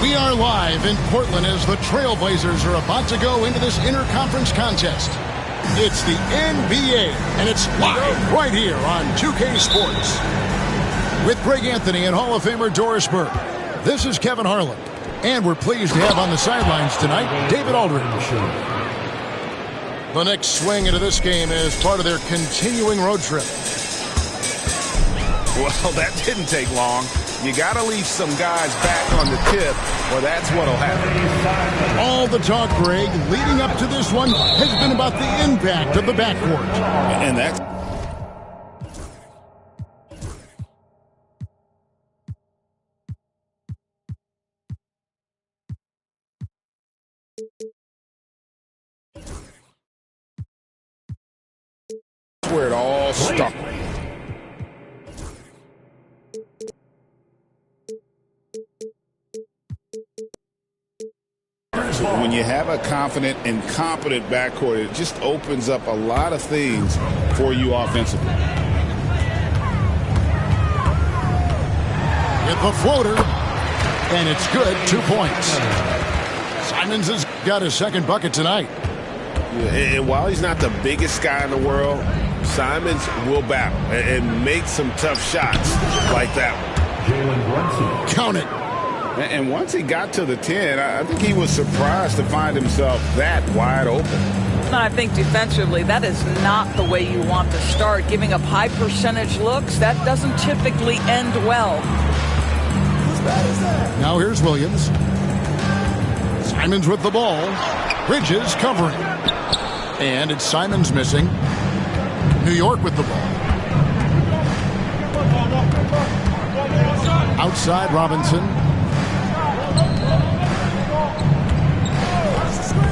We are live in Portland as the Trailblazers are about to go into this interconference contest. It's the NBA, and it's live right here on 2K Sports. With Greg Anthony and Hall of Famer Doris Burke, this is Kevin Harlan. And we're pleased to have on the sidelines tonight, David Aldridge. The next swing into this game is part of their continuing road trip. Well, that didn't take long. You got to leave some guys back on the tip, or that's what'll happen. All the talk, Greg, leading up to this one has been about the impact of the backcourt. And that's... where it all started. When you have a confident and competent backcourt, it just opens up a lot of things for you offensively. With the floater, and it's good, 2 points. Simons has got his second bucket tonight. And while he's not the biggest guy in the world, Simons will battle and make some tough shots like that one. Jalen Brunson. Count it. And once he got to the 10, I think he was surprised to find himself that wide open. I think defensively, that is not the way you want to start. Giving up high percentage looks, that doesn't typically end well. Now here's Williams. Simons with the ball. Bridges covering. And it's Simons missing. New York with the ball. Outside Robinson.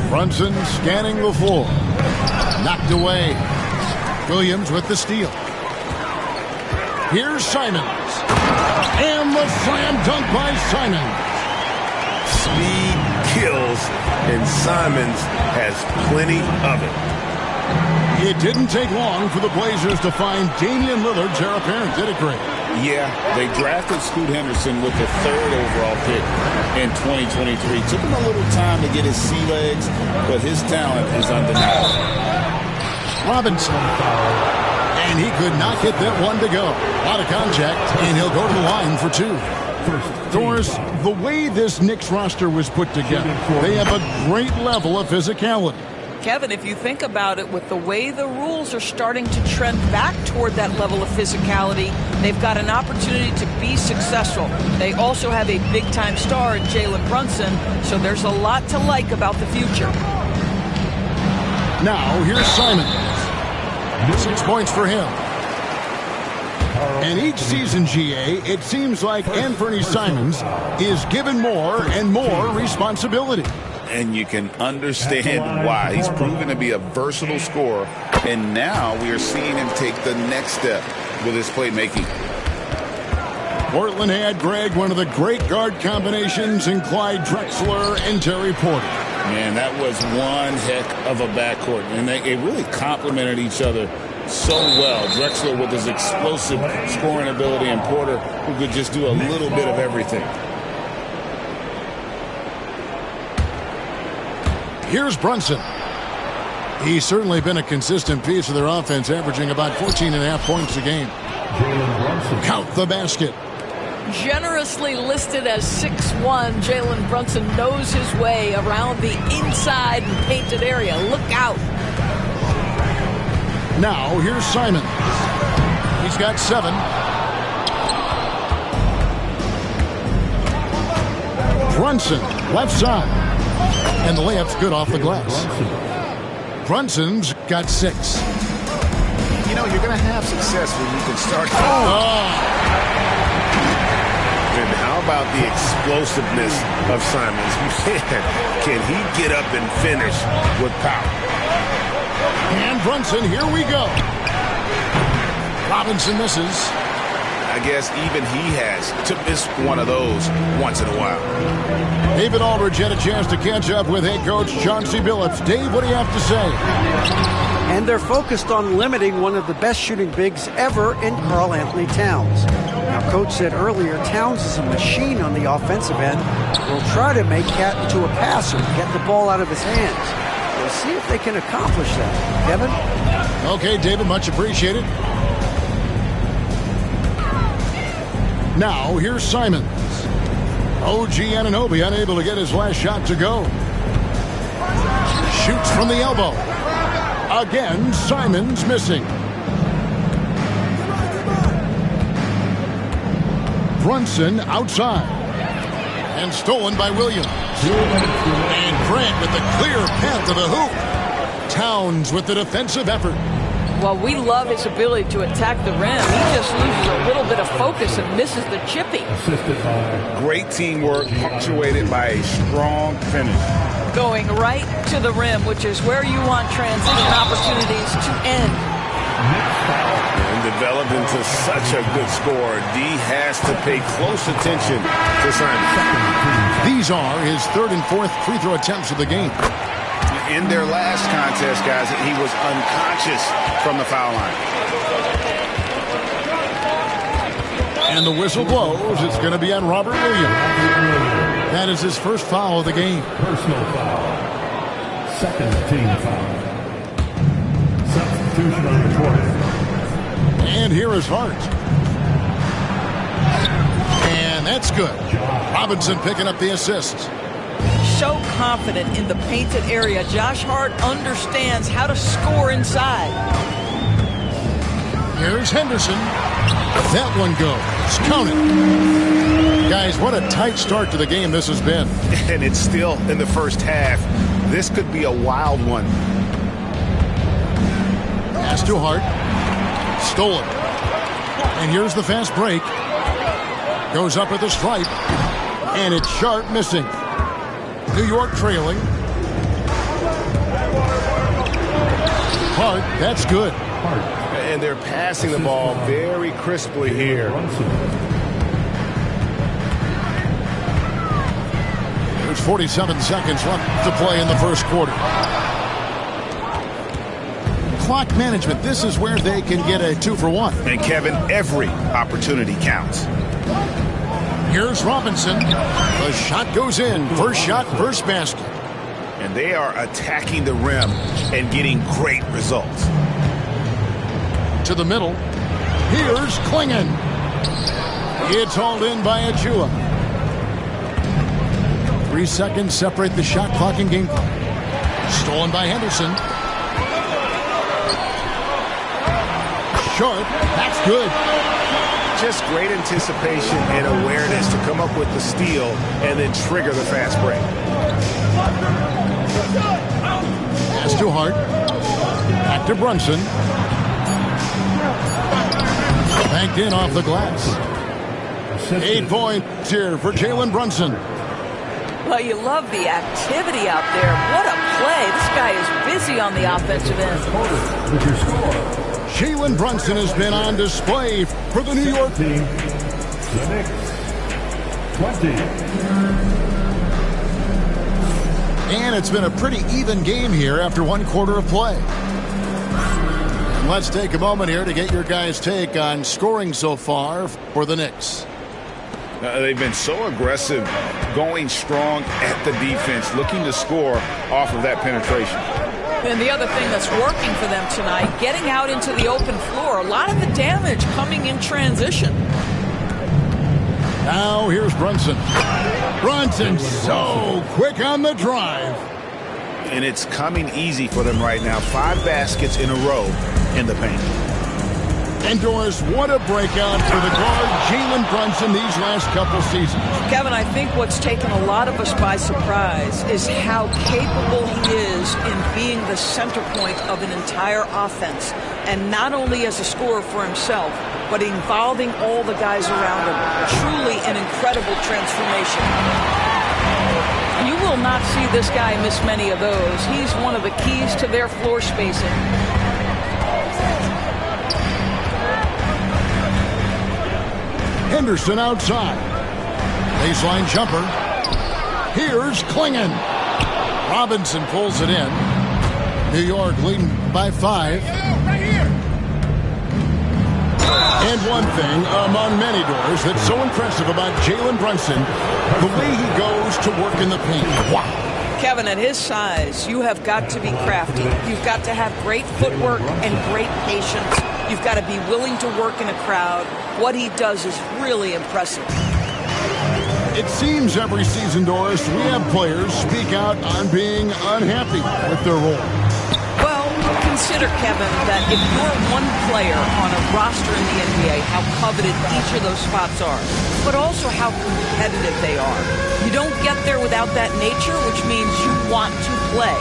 Brunson scanning the floor. Knocked away. Williams with the steal. Here's Simons. And the slam dunk by Simons. Speed kills, and Simons has plenty of it. It didn't take long for the Blazers to find Damian Lillard's heir apparent, did it, Greg? Yeah, they drafted Scoot Henderson with the 3rd overall pick in 2023. Took him a little time to get his sea legs, but his talent is undeniable. Robinson. And he could not get that one to go. Out of contact, and he'll go to the line for 2. Doris, the way this Knicks roster was put together, they have a great level of physicality. Kevin, if you think about it, with the way the rules are starting to trend back toward that level of physicality, they've got an opportunity to be successful. They also have a big-time star in Jalen Brunson, so there's a lot to like about the future. Now, here's Simons. 6 points for him. And each season, GA, it seems like Anthony Simons is given more and more responsibility. And you can understand why. He's proven to be a versatile scorer, and now we are seeing him take the next step with his playmaking. Portland had, Greg, one of the great guard combinations in Clyde Drexler and Terry Porter. Man, that was one heck of a backcourt, and they really complemented each other so well. Drexler with his explosive scoring ability, and Porter who could just do a little bit of everything. Here's Brunson. He's certainly been a consistent piece of their offense, averaging about 14.5 points a game. Count the basket. Generously listed as 6'1", Jalen Brunson knows his way around the inside and painted area. Look out. Now, here's Simons. He's got 7. Brunson, left side. And the layup's good off the glass. Brunson's got 6. You know, you're going to have success when you can start. And how about the explosiveness of Simons? Man, can he get up and finish with power? And Brunson, here we go. Robinson misses. I guess even he has to miss one of those once in a while. David Aldridge had a chance to catch up with head coach Chauncey Billups. Dave, what do you have to say? And they're focused on limiting one of the best shooting bigs ever in Karl Anthony Towns. Now, Coach said earlier, Towns is a machine on the offensive end. Will try to make Cat into a passer, get the ball out of his hands. We'll see if they can accomplish that. Kevin? Okay, David, much appreciated. Now, here's Simons. OG Anunoby unable to get his last shot to go. Shoots from the elbow. Again, Simons missing. Brunson outside. And stolen by Williams. And Grant with the clear path to the hoop. Towns with the defensive effort. Well, we love his ability to attack the rim. He just loses a little bit of focus and misses the chippy. Great teamwork punctuated by a strong finish. Going right to the rim, which is where you want transition opportunities to end. And developed into such a good scorer, D has to pay close attention to Simon. These are his third and fourth free throw attempts of the game. In their last contest, guys, he was unconscious from the foul line. And the whistle blows. It's going to be on Robert Williams. That is his first foul of the game. Personal foul. Second team foul. Substitution on the court. And here is Hart. And that's good. Robinson picking up the assist. So confident in the painted area. Josh Hart understands how to score inside. Here's Henderson. That one goes. Count it. Guys, what a tight start to the game this has been. And it's still in the first half. This could be a wild one. Pass to Hart. Stolen. And here's the fast break. Goes up at the stripe. And it's Sharp missing. New York trailing. Hart, that's good. And they're passing the ball very crisply here. There's 47 seconds left to play in the first quarter. Clock management, this is where they can get a 2-for-1. And Kevin, every opportunity counts. Here's Robinson. The shot goes in. First shot, first basket. And they are attacking the rim and getting great results. To the middle. Here's Klingon. It's hauled in by Achua. 3 seconds separate the shot clock and game clock. Stolen by Henderson. Short. That's good. Just great anticipation and awareness to come up with the steal and then trigger the fast break. Pass to Hart. Back to Brunson. Banked in off the glass. 8 points here for Jalen Brunson. Well, you love the activity out there. What a play. This guy is busy on the offensive end. With your score. Jalen Brunson has been on display for the New York team. The Knicks. 20. And it's been a pretty even game here after one quarter of play. And let's take a moment here to get your guys' take on scoring so far for the Knicks. They've been so aggressive, going strong at the defense, looking to score off of that penetration. And the other thing that's working for them tonight, getting out into the open floor. A lot of the damage coming in transition. Now here's Brunson. Brunson so quick on the drive. And it's coming easy for them right now. 5 baskets in a row in the paint. And Doris, what a breakout for the guard Jalen Brunson these last couple seasons. Kevin, I think what's taken a lot of us by surprise is how capable he is in being the center point of an entire offense. And not only as a scorer for himself, but involving all the guys around him. Truly an incredible transformation. You will not see this guy miss many of those. He's one of the keys to their floor spacing. Henderson outside. Baseline jumper. Here's Klingon. Robinson pulls it in. New York leading by 5. And one thing among many doors that's so impressive about Jalen Brunson, the way he goes to work in the paint. Wow. Kevin, at his size, you have got to be crafty. You've got to have great footwork and great patience. You've got to be willing to work in a crowd. What he does is really impressive. It seems every season, Doris, we have players speak out on being unhappy with their role. Well, consider, Kevin, that if you're one player on a roster in the NBA, how coveted each of those spots are, but also how competitive they are. You don't get there without that nature, which means you want to play.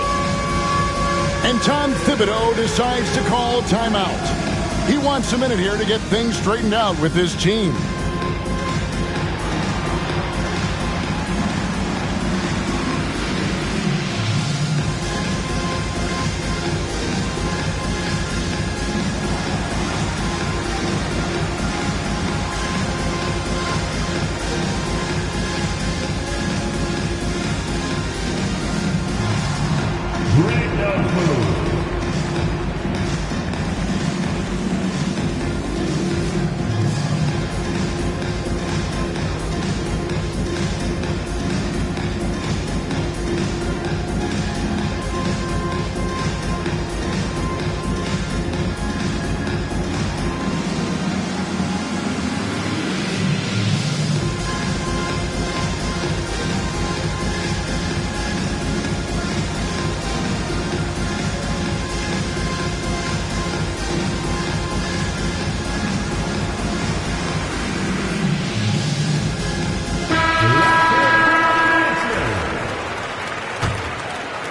And Tom Thibodeau decides to call timeout. He wants a minute here to get things straightened out with his team.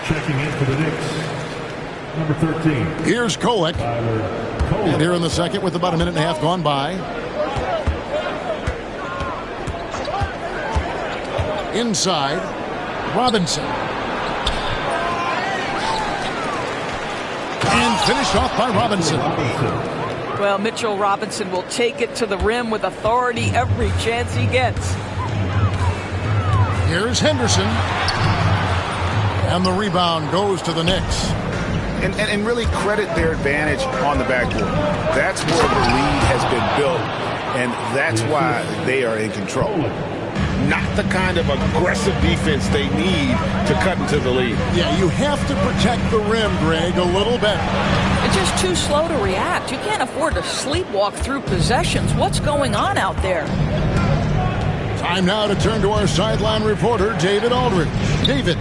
Checking in for the Knicks, number 13. Here's Kolek. And here in the second with about a minute and a half gone by. Inside, Robinson. And finished off by Robinson. Well, Mitchell Robinson will take it to the rim with authority every chance he gets. Here's Henderson. And the rebound goes to the Knicks. And really credit their advantage on the backboard. That's where the lead has been built, and that's why they are in control. Not the kind of aggressive defense they need to cut into the lead. Yeah, you have to protect the rim, Greg, a little better. It's just too slow to react. You can't afford to sleepwalk through possessions. What's going on out there? Time now to turn to our sideline reporter, David Aldridge. David.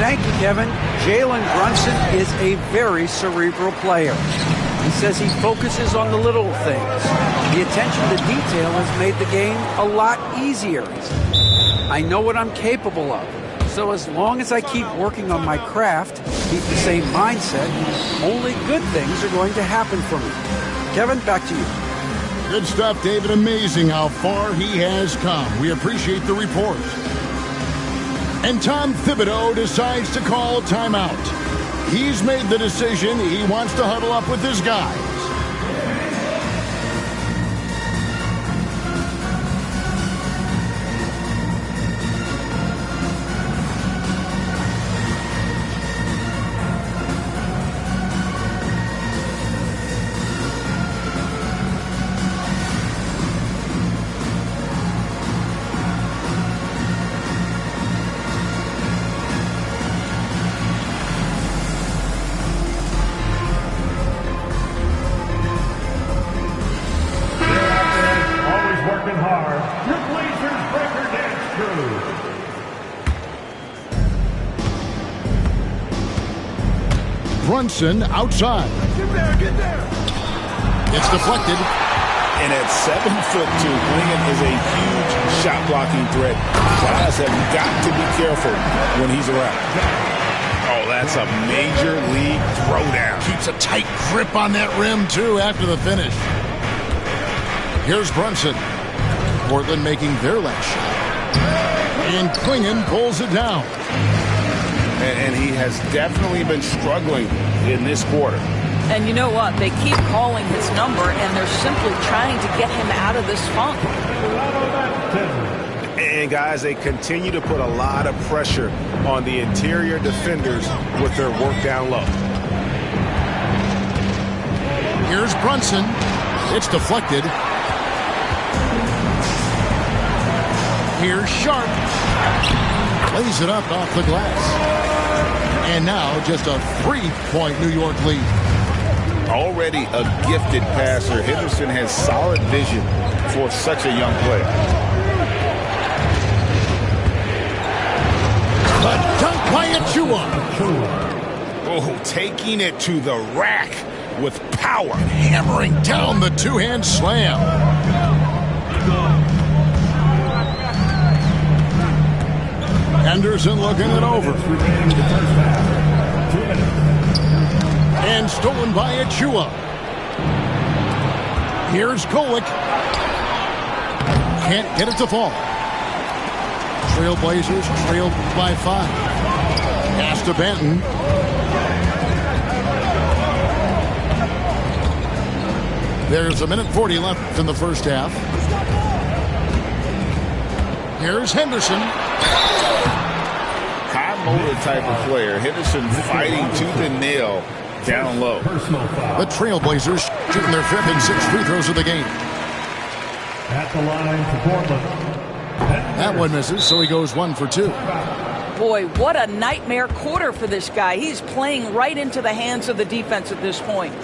Thank you, Kevin. Jalen Brunson is a very cerebral player. He says he focuses on the little things. The attention to detail has made the game a lot easier. I know what I'm capable of. So as long as I keep working on my craft, keep the same mindset, only good things are going to happen for me. Kevin, back to you. Good stuff, David. Amazing how far he has come. We appreciate the report. And Tom Thibodeau decides to call timeout. He's made the decision. He wants to huddle up with his guys. Brunson outside. Get there. It's deflected. And at 7'2", Lincoln is a huge shot blocking threat. Guys have got to be careful when he's around. Oh, that's a major league throwdown. Keeps a tight grip on that rim, too, after the finish. Here's Brunson. Portland making their last shot. And Klingon pulls it down. And he has definitely been struggling in this quarter. And you know what? They keep calling his number, and they're simply trying to get him out of this funk. And, guys, they continue to put a lot of pressure on the interior defenders with their work down low. Here's Brunson. It's deflected. Here's Sharp. Lays it up off the glass. And now just a 3-point New York lead. Already a gifted passer, Henderson has solid vision for such a young player. The dunk by Achua. Oh, taking it to the rack with power. Hammering down the two-hand slam. Henderson looking it over. And stolen by Achua. Here's Golick. Can't get it to fall. Trailblazers trailed by 5. Pass to Benton. There's 1:40 left in the first half. Here's Henderson. High motor type of player. Henderson fighting tooth and nail down low. The Trailblazers shooting their 5th and 6th free throws of the game. At the line for Portland. That one misses, so he goes 1 for 2. Boy, what a nightmare quarter for this guy. He's playing right into the hands of the defense at this point.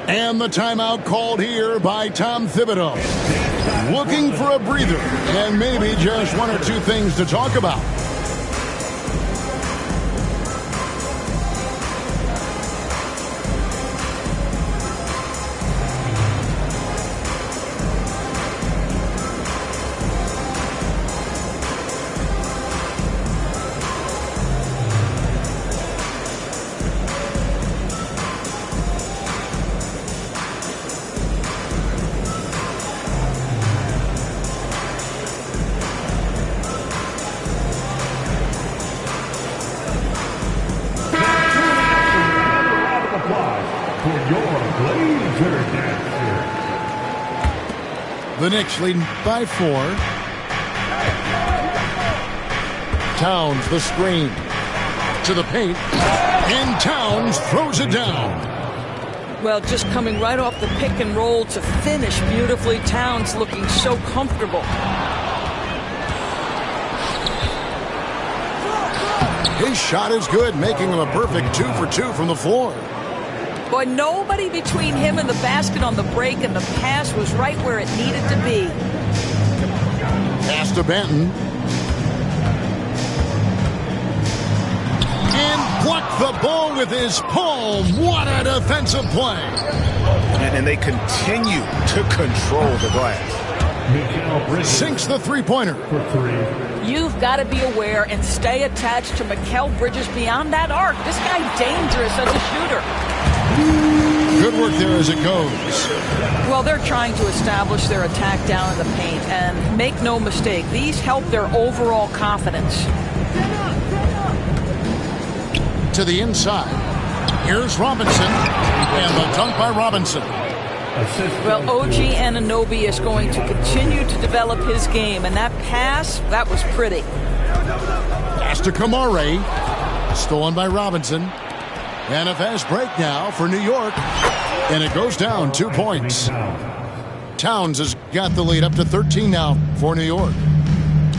And the timeout called here by Tom Thibodeau. Looking for a breather and maybe just 1 or 2 things to talk about. The Knicks leading by 4. Towns the screen to the paint, and Towns throws it down. Well, just coming right off the pick and roll to finish beautifully. Towns looking so comfortable. His shot is good, making him a perfect 2 for 2 from the floor. Boy, nobody between him and the basket on the break, and the pass was right where it needed to be. Pass to Benton. And blocked the ball with his palm. What a defensive play. And they continue to control the glass. Sinks the three-pointer. You've got to be aware and stay attached to Mikal Bridges beyond that arc. This guy's dangerous as a shooter. Good work there as it goes. Well, they're trying to establish their attack down in the paint, and make no mistake, these help their overall confidence. To the inside. Here's Robinson, and the dunk by Robinson. Well, OG Anunoby is going to continue to develop his game, and that pass, that was pretty. Pass to Kamare. Stolen by Robinson. And a fast break now for New York. And it goes down 2 points. Towns has got the lead up to 13 now for New York.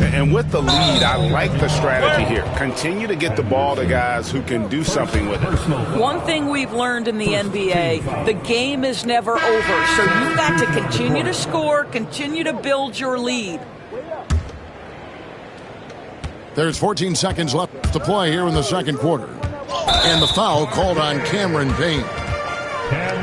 And with the lead, I like the strategy here. Continue to get the ball to guys who can do something with it. One thing we've learned in the NBA, the game is never over. So you've got to continue to score, continue to build your lead. There's 14 seconds left to play here in the second quarter. And the foul called on Cameron Payne.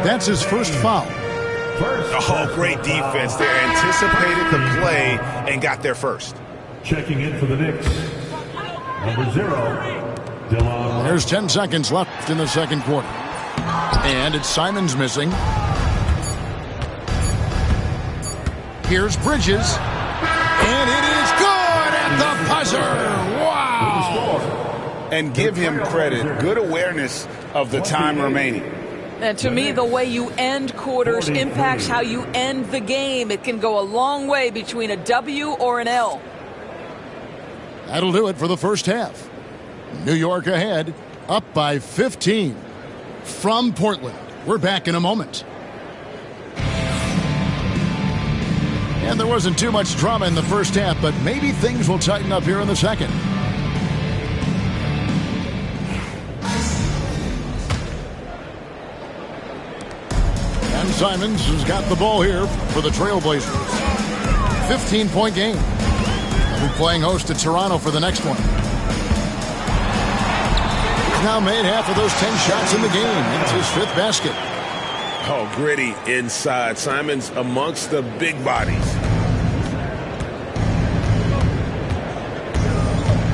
That's his first foul. Oh, great defense there. Anticipated the play and got there first. Checking in for the Knicks, number 0, Delon. There's 10 seconds left in the second quarter. And it's Simons missing. Here's Bridges. And it is good at the buzzer. Wow. And give him credit. Good awareness of the time remaining. And to me, the way you end quarters impacts how you end the game. It can go a long way between a W or an L. That'll do it for the first half. New York ahead, up by 15. From Portland, we're back in a moment. And there wasn't too much drama in the first half, but maybe things will tighten up here in the second. And Simons has got the ball here for the Trailblazers. 15-point game. They'll be playing host to Toronto for the next one. He's now made half of those 10 shots in the game. It's his 5th basket. Oh, gritty inside. Simons amongst the big bodies.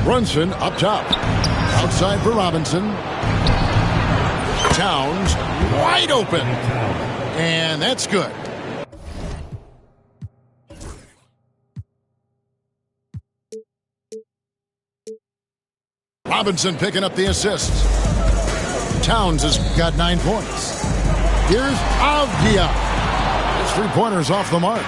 Brunson up top. Outside for Robinson. Towns wide open. And that's good. Robinson picking up the assist. Towns has got 9 points. Here's Avdia. His 3-pointers off the mark.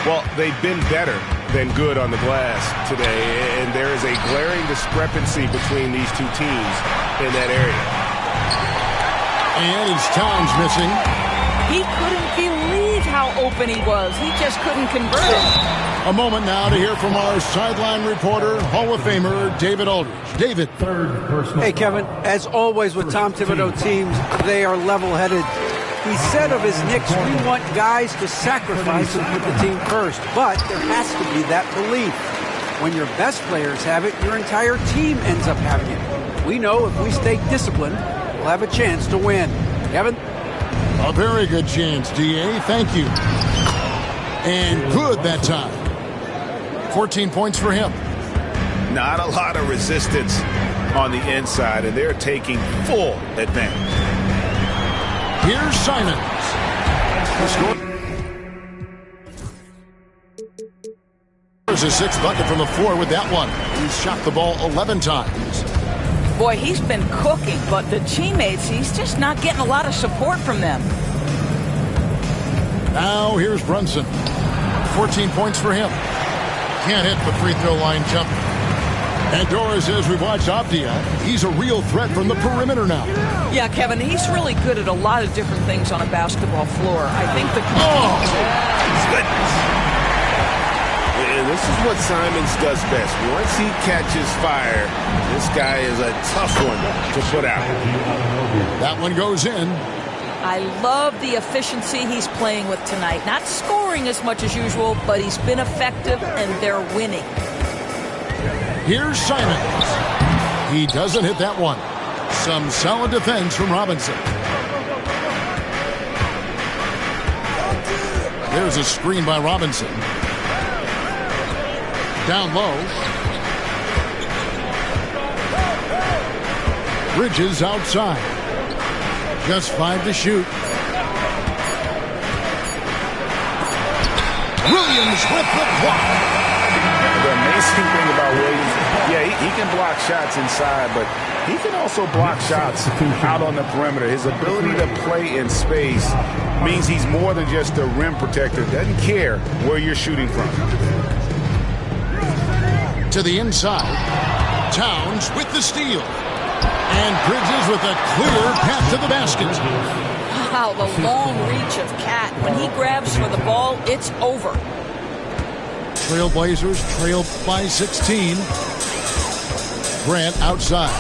Well, they've been better than good on the glass today, and there is a glaring discrepancy between these two teams in that area. And it's Towns missing. He couldn't believe how open he was. He just couldn't convert it. A moment now to hear from our sideline reporter, Hall of Famer David Aldridge. David. Third personal. Hey, Kevin, as always with Tom Thibodeau teams, they are level-headed. He said of his Knicks, we want guys to sacrifice and put the team first. But there has to be that belief. When your best players have it, your entire team ends up having it. We know if we stay disciplined, we'll have a chance to win. Kevin? A very good chance, D.A. Thank you. And good that time. 14 points for him. Not a lot of resistance on the inside, and they're taking full advantage. Here's Simons. There's his 6th bucket from the floor with that one. He's shot the ball 11 times. Boy, he's been cooking, but the teammates, he's just not getting a lot of support from them. Now here's Brunson. 14 points for him. Can't hit the free throw line jumper. And Dora says we've watched Avdia. He's a real threat from the perimeter now. Yeah, Kevin, he's really good at a lot of different things on a basketball floor. I think the... Oh! Goodness. And this is what Simons does best. Once he catches fire, this guy is a tough one to put out. That one goes in. I love the efficiency he's playing with tonight. Not scoring as much as usual, but he's been effective, and they're winning. Here's Simons. He doesn't hit that one. Some solid defense from Robinson. There's a screen by Robinson. Down low. Bridges outside. Just 5 to shoot. Williams with the block. The amazing thing about Williams, yeah, he can block shots inside, but he can also block shots out on the perimeter. His ability to play in space means he's more than just a rim protector. Doesn't care where you're shooting from. To the inside. Towns with the steal. And Bridges with a clear path to the basket. Wow, the long reach of Cat. When he grabs for the ball, it's over. Trailblazers trail by 16. Grant outside.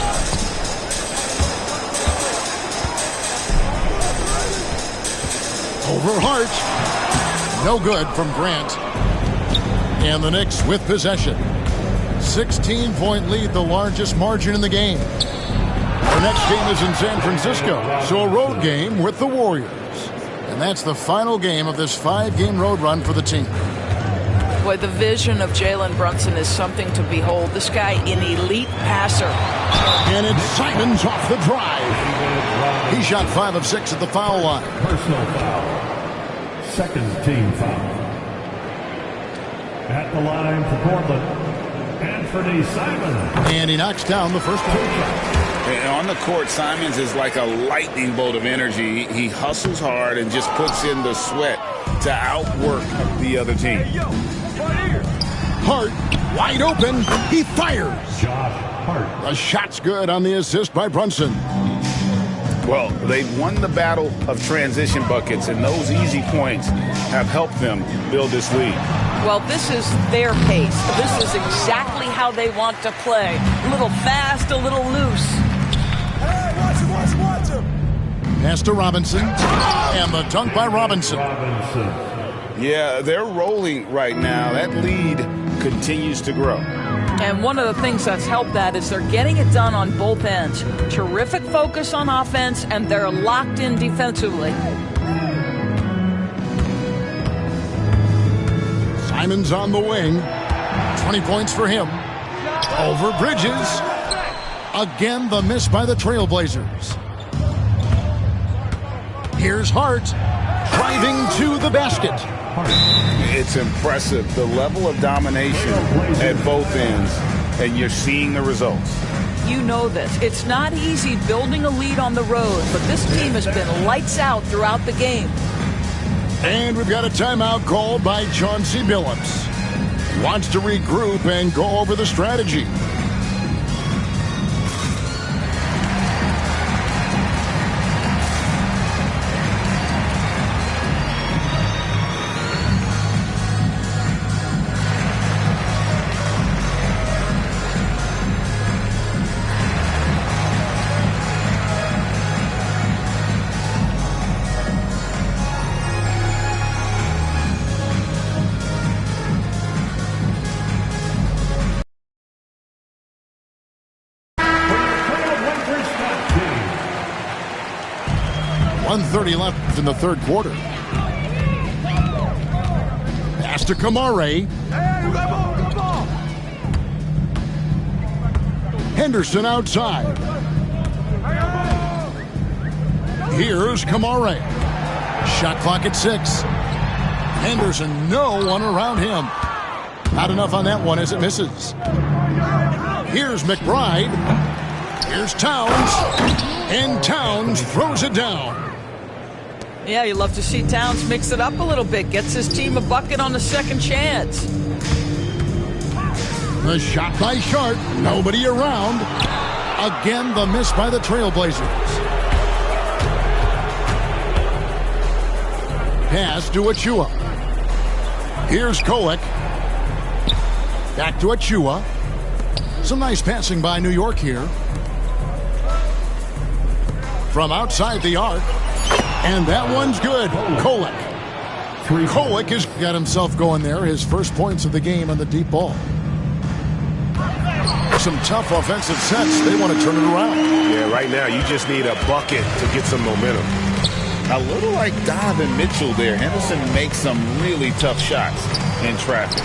Over Hart. No good from Grant. And the Knicks with possession. 16-point lead, the largest margin in the game. Our next game is in San Francisco, so a road game with the Warriors. And that's the final game of this 5-game road run for the team. Boy, the vision of Jalen Brunson is something to behold. This guy, an elite passer. And it's Simons off the drive. He shot 5 of 6 at the foul line. Personal foul. Second team foul. At the line for Portland, Anthony Simons. And he knocks down the first one. And on the court, Simons is like a lightning bolt of energy. He hustles hard and just puts in the sweat to outwork the other team. Hart, wide open. He fires. Josh Hart. The shot's good on the assist by Brunson. Well, they've won the battle of transition buckets, and those easy points have helped them build this lead. Well, this is their pace. This is exactly how they want to play. A little fast, a little loose. Hey, watch him. Pass to Robinson, and the dunk by Robinson. Yeah, they're rolling right now. That lead continues to grow. And one of the things that's helped that is they're getting it done on both ends. Terrific focus on offense, and they're locked in defensively. Simon's on the wing. 20 points for him. Over Bridges. Again, the miss by the Trailblazers. Here's Hart driving to the basket. It's impressive, the level of domination at both ends, and you're seeing the results. You know this. It's not easy building a lead on the road, but this team has been lights out throughout the game. And we've got a timeout called by Chauncey Billups. Wants to regroup and go over the strategy. .130 left in the third quarter. Pass to Kamare. Henderson outside. Here's Kamare. Shot clock at 6. Henderson, no one around him. Not enough on that one as it misses. Here's McBride. Here's Towns. And Towns throws it down. Yeah, you love to see Towns mix it up a little bit. Gets his team a bucket on the second chance. The shot by Sharp. Nobody around. Again, the miss by the Trailblazers. Pass to Achua. Here's Kolek. Back to Achua. Some nice passing by New York here. From outside the arc. And that one's good. Kolek. Kolek has got himself going there. His first points of the game on the deep ball. Some tough offensive sets. They want to turn it around. Yeah, right now you just need a bucket to get some momentum. A little like Donovan Mitchell there. Henderson makes some really tough shots in traffic.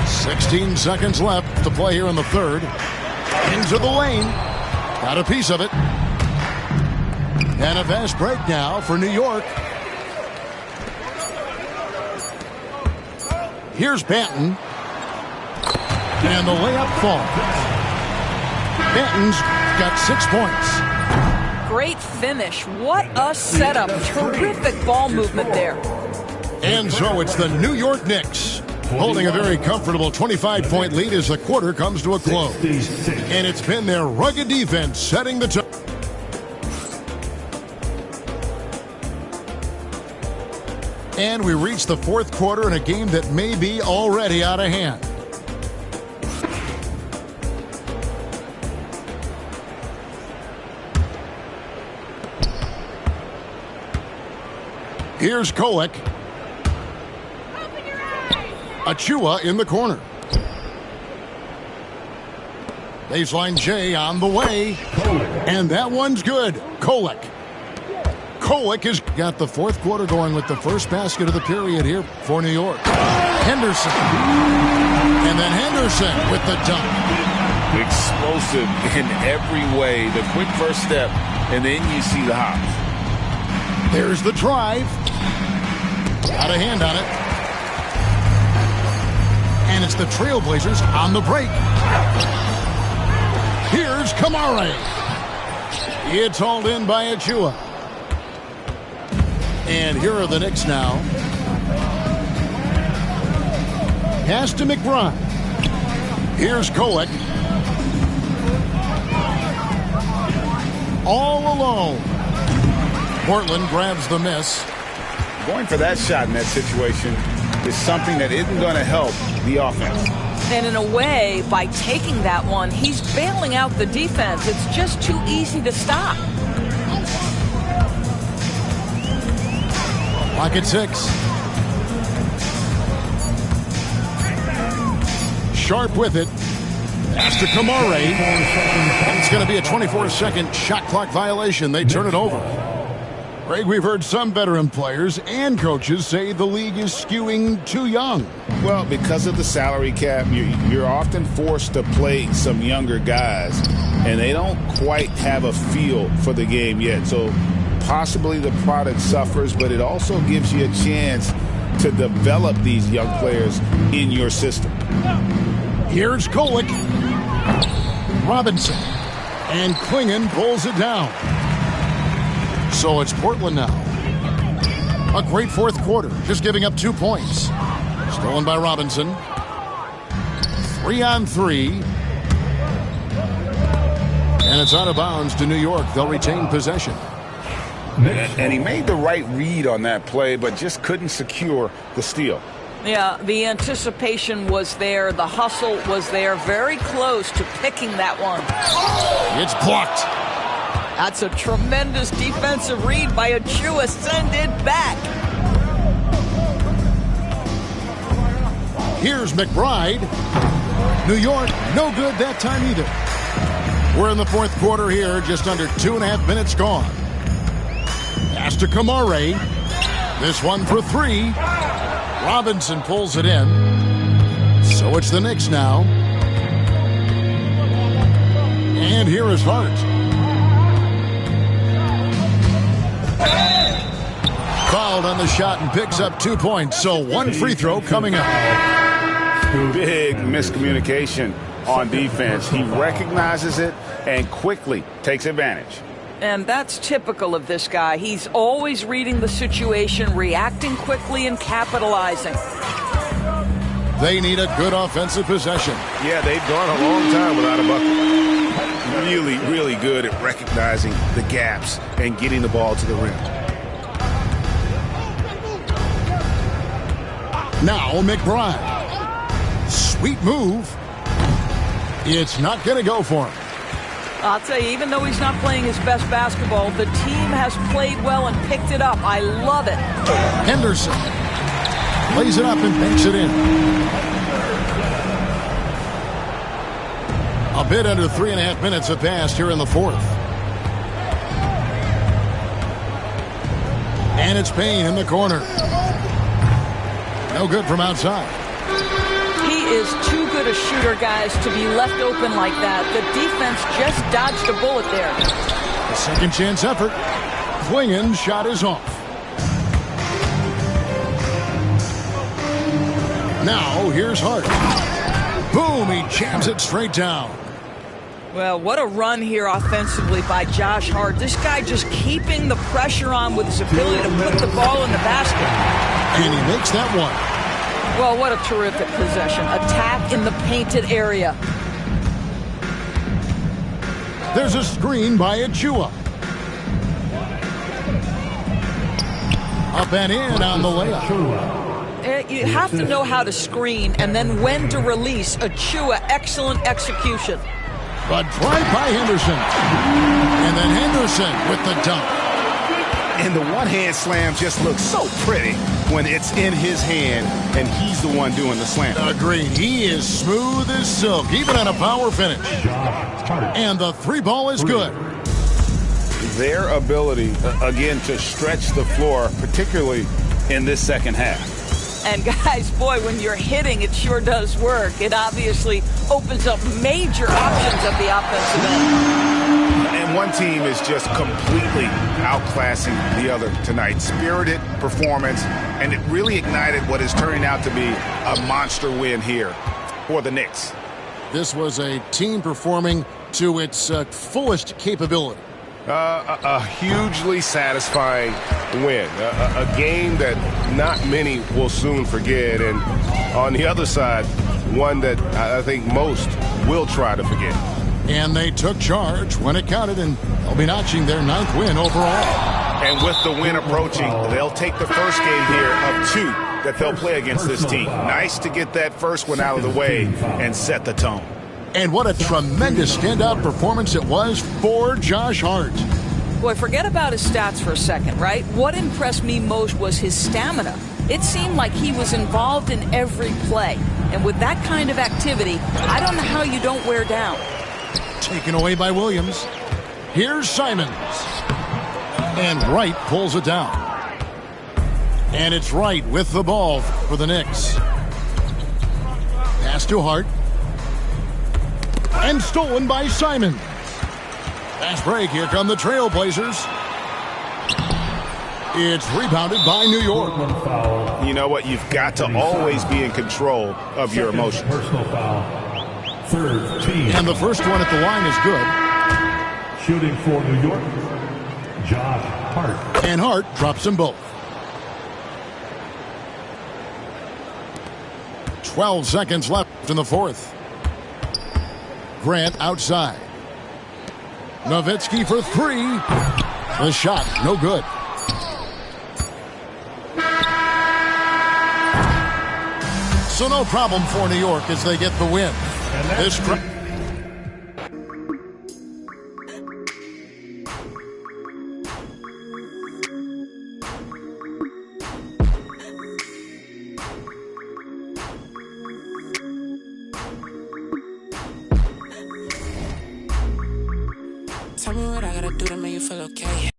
16 seconds left to play here in the third. Into the lane. Got a piece of it. And a fast break now for New York. Here's Banton. And the layup falls. Banton's got 6 points. Great finish. What a setup. Terrific ball movement there. And so it's the New York Knicks holding a very comfortable 25-point lead as the quarter comes to a close. And it's been their rugged defense setting the tone. And we reach the fourth quarter in a game that may be already out of hand. Here's Kolek. Achua in the corner. Baseline J on the way. And that one's good. Kolek. Kolek has got the fourth quarter going with the first basket of the period here for New York. Henderson. And then Henderson with the dunk. Explosive in every way. The quick first step, and then you see the hops. There's the drive. Got a hand on it. And it's the Trailblazers on the break. Here's Kamare. It's hauled in by Achua. And here are the Knicks now. Pass to McBride. Here's Kolek. all alone. Portland grabs the miss. Going for that shot in that situation is something that isn't going to help the offense. And in a way, by taking that one, he's bailing out the defense. It's just too easy to stop. Pocket 6. Sharp with it. Pass to Kamare. And it's going to be a 24-second shot clock violation. They turn it over. Greg, we've heard some veteran players and coaches say the league is skewing too young. Well, because of the salary cap, you're often forced to play some younger guys, and they don't quite have a feel for the game yet. So possibly the product suffers, but it also gives you a chance to develop these young players in your system. Here's Kolek. Robinson. And Klingon pulls it down. So it's Portland now. A great fourth quarter, just giving up 2 points. Stolen by Robinson. 3-on-3. And it's out of bounds to New York. They'll retain possession. And he made the right read on that play, but just couldn't secure the steal. Yeah, the anticipation was there. The hustle was there. Very close to picking that one. It's blocked. That's a tremendous defensive read by Achua. Send it back. Here's McBride. New York, no good that time either. We're in the fourth quarter here, just under 2.5 minutes gone. Pass to Kamare. This one for 3. Robinson pulls it in. So it's the Knicks now. And here is Hart. Fouled on the shot and picks up 2 points. So 1 free throw coming up. Big miscommunication on defense. He recognizes it and quickly takes advantage. And that's typical of this guy. He's always reading the situation, reacting quickly, and capitalizing. They need a good offensive possession. Yeah, they've gone a long time without a bucket. Really, really good at recognizing the gaps and getting the ball to the rim. Now McBride. Sweet move. It's not going to go for him. I'll tell you, even though he's not playing his best basketball, the team has played well and picked it up. I love it. Henderson lays it up and banks it in. A bit under 3.5 minutes have passed here in the fourth. And it's Payne in the corner. No good from outside. He is too good a shooter, guys, to be left open like that. The defense just dodged a bullet there. A second chance effort. Klingon's shot is off. Now here's Hart. Boom, he jams it straight down. Well, what a run here offensively by Josh Hart. This guy just keeping the pressure on with his ability to put the ball in the basket. And he makes that one. Well, what a terrific possession. Attack in the painted area. There's a screen by Achua. Up and in on the layup. You have to know how to screen and then when to release. Achua, excellent execution. But right by Henderson. And then Henderson with the dunk. And the one-hand slam just looks so pretty when it's in his hand and he's the one doing the slam. Agreed. He is smooth as silk, even on a power finish. And the 3 ball is good. Their ability, again, to stretch the floor, particularly in this second half. And guys, boy, when you're hitting, it sure does work. It obviously opens up major options at the offensive end. And one team is just completely outclassing the other tonight. Spirited performance, and it really ignited what is turning out to be a monster win here for the Knicks. This was a team performing to its fullest capability. A hugely satisfying win. A game that not many will soon forget. And on the other side, one that I think most will try to forget. And they took charge when it counted, and They'll be notching their 9th win overall. And with the win approaching, they'll take the first game here of 2 that they'll play against this team. Nice to get that first one out of the way and set the tone. And what a tremendous standout performance it was for Josh Hart. Boy, forget about his stats for a second, right? What impressed me most was his stamina. It seemed like he was involved in every play. And with that kind of activity, I don't know how you don't wear down. Taken away by Williams. Here's Simons. And Wright pulls it down. And it's Wright with the ball for the Knicks. Pass to Hart. And stolen by Simons. Fast break. Here come the Trailblazers. It's rebounded by New York. You know what? You've got to always be in control of your emotions. Personal foul. Third team. And the first one at the line is good. Shooting for New York, Josh Hart. And Hart drops them both. 12 seconds left in the fourth. Grant outside. Nowitzki for 3. The shot, no good. So no problem for New York as they get the win. This Tell me what I gotta do to make you feel okay.